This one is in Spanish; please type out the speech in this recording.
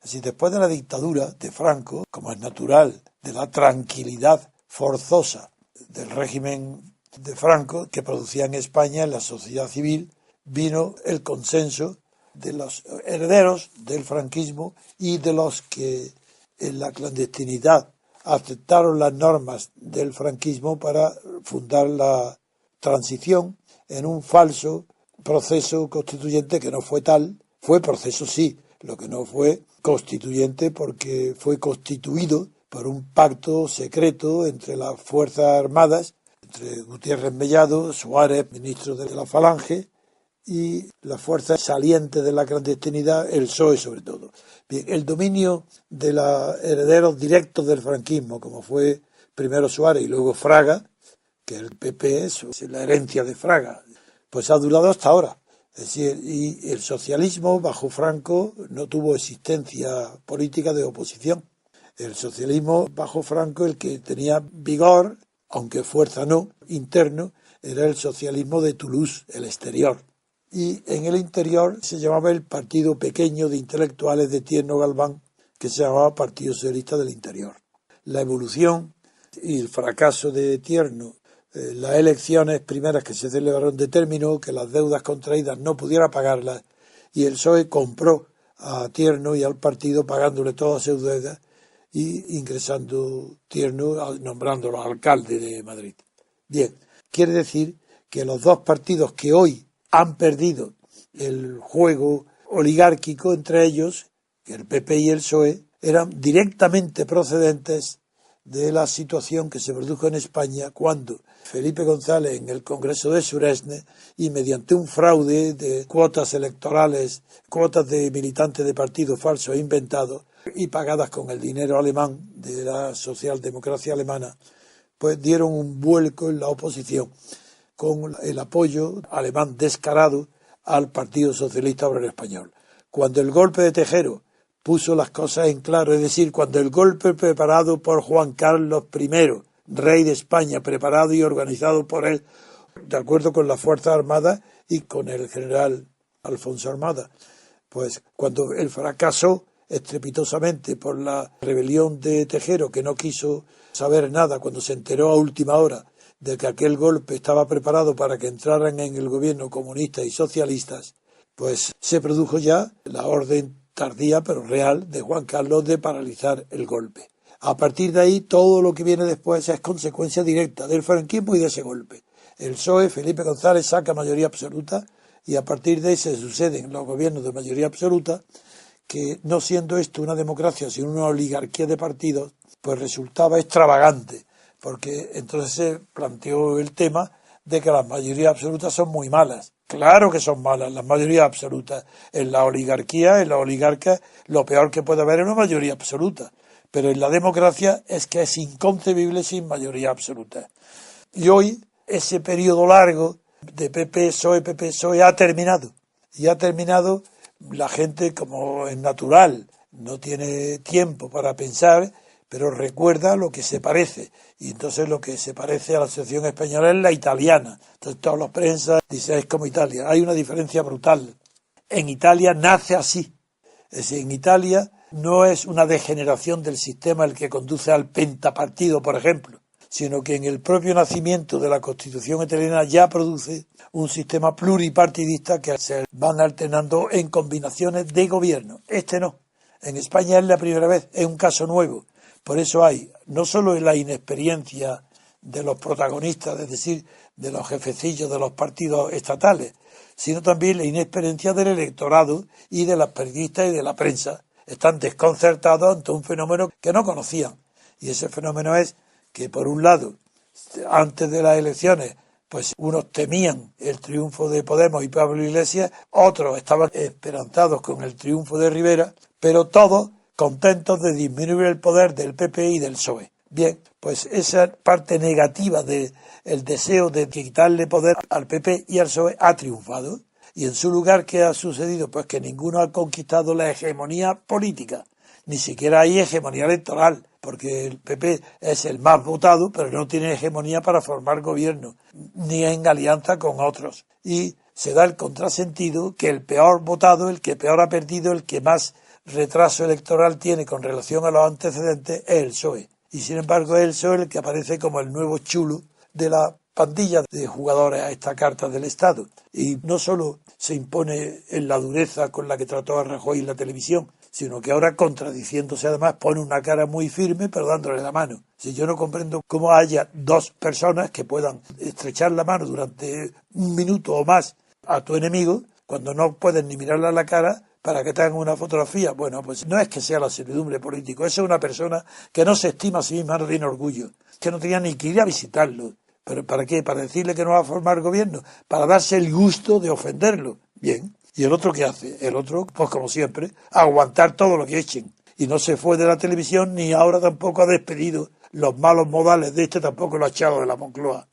decir, después de la dictadura de Franco, como es natural, de la tranquilidad forzosa del régimen de Franco que producía en España, en la sociedad civil, vino el consenso de los herederos del franquismo y de los que en la clandestinidad aceptaron las normas del franquismo para fundar la transición en un falso proceso constituyente que no fue tal. Fue proceso, sí, lo que no fue constituyente porque fue constituido por un pacto secreto entre las Fuerzas Armadas, entre Gutiérrez Mellado, Suárez, ministro de la Falange, y las fuerzas salientes de la clandestinidad, el PSOE sobre todo. Bien, el dominio de los herederos directos del franquismo, como fue primero Suárez y luego Fraga, que el PP es la herencia de Fraga, pues ha durado hasta ahora. Es decir, y el socialismo bajo Franco no tuvo existencia política de oposición. El socialismo bajo Franco, el que tenía vigor, aunque fuerza no, interno, era el socialismo de Toulouse, el exterior. Y en el interior se llamaba el partido pequeño de intelectuales de Tierno Galván, que se llamaba Partido Socialista del Interior. La evolución y el fracaso de Tierno, las elecciones primeras que se celebraron, determinó que las deudas contraídas no pudiera pagarlas, y el PSOE compró a Tierno y al partido pagándole todas sus deudas y ingresando Tierno, nombrándolo alcalde de Madrid. Bien, quiere decir que los dos partidos que hoy han perdido el juego oligárquico entre ellos, que el PP y el PSOE, eran directamente procedentes de la situación que se produjo en España cuando Felipe González en el Congreso de Suresnes y mediante un fraude de cuotas electorales, cuotas de militantes de partidos falsos e inventados y pagadas con el dinero alemán de la socialdemocracia alemana, pues dieron un vuelco en la oposición con el apoyo alemán descarado al Partido Socialista Obrero Español. Cuando el golpe de Tejero puso las cosas en claro, es decir, cuando el golpe preparado por Juan Carlos I, rey de España, preparado y organizado por él, de acuerdo con las Fuerzas Armadas y con el general Alfonso Armada, pues cuando él fracasó estrepitosamente por la rebelión de Tejero, que no quiso saber nada cuando se enteró a última hora de que aquel golpe estaba preparado para que entraran en el gobierno comunistas y socialistas, pues se produjo ya la orden tardía pero real de Juan Carlos de paralizar el golpe. A partir de ahí todo lo que viene después es consecuencia directa del franquismo y de ese golpe. El PSOE, Felipe González, saca mayoría absoluta y a partir de ahí se suceden los gobiernos de mayoría absoluta que, no siendo esto una democracia sino una oligarquía de partidos, pues resultaba extravagante, porque entonces se planteó el tema de que las mayorías absolutas son muy malas. Claro que son malas las mayorías absolutas. En la oligarquía, en la oligarca, lo peor que puede haber es una mayoría absoluta. Pero en la democracia es que es inconcebible sin mayoría absoluta. Y hoy ese periodo largo de PP-PSOE, PP-PSOE ha terminado. Y ha terminado, la gente, como es natural, no tiene tiempo para pensar, pero recuerda lo que se parece. Y entonces lo que se parece a la Asociación Española es la italiana. Entonces todas las prensas dicen es como Italia. Hay una diferencia brutal. En Italia nace así. Es decir, en Italia no es una degeneración del sistema el que conduce al pentapartido, por ejemplo, sino que en el propio nacimiento de la Constitución italiana ya produce un sistema pluripartidista que se van alternando en combinaciones de gobierno. Este no. En España es la primera vez, es un caso nuevo. Por eso hay no solo la inexperiencia de los protagonistas, es decir, de los jefecillos de los partidos estatales, sino también la inexperiencia del electorado y de los periodistas y de la prensa. Están desconcertados ante un fenómeno que no conocían. Y ese fenómeno es que, por un lado, antes de las elecciones, pues unos temían el triunfo de Podemos y Pablo Iglesias, otros estaban esperanzados con el triunfo de Rivera, pero todos contentos de disminuir el poder del PP y del PSOE. Bien, pues esa parte negativa del deseo de quitarle poder al PP y al PSOE ha triunfado. Y en su lugar, ¿qué ha sucedido? Pues que ninguno ha conquistado la hegemonía política. Ni siquiera hay hegemonía electoral, porque el PP es el más votado, pero no tiene hegemonía para formar gobierno, ni en alianza con otros. Y se da el contrasentido que el peor votado, el que peor ha perdido, el que más retraso electoral tiene con relación a los antecedentes es el PSOE. Y sin embargo es el PSOE el que aparece como el nuevo chulo de la pandilla de jugadores a esta carta del Estado. Y no solo se impone en la dureza con la que trató a Rajoy en la televisión, sino que ahora, contradiciéndose además, pone una cara muy firme pero dándole la mano. Si yo no comprendo cómo haya dos personas que puedan estrechar la mano durante un minuto o más a tu enemigo, cuando no pueden ni mirarle a la cara para que te hagan una fotografía. Bueno, pues no es que sea la servidumbre político, esa es una persona que no se estima a sí misma, no tiene orgullo, que no tenía ni que ir a visitarlo. ¿Pero para qué? ¿Para decirle que no va a formar gobierno? ¿Para darse el gusto de ofenderlo? Bien. ¿Y el otro qué hace? El otro, pues como siempre, aguantar todo lo que echen. Y no se fue de la televisión, ni ahora tampoco ha despedido los malos modales de este, tampoco lo ha echado de la Moncloa.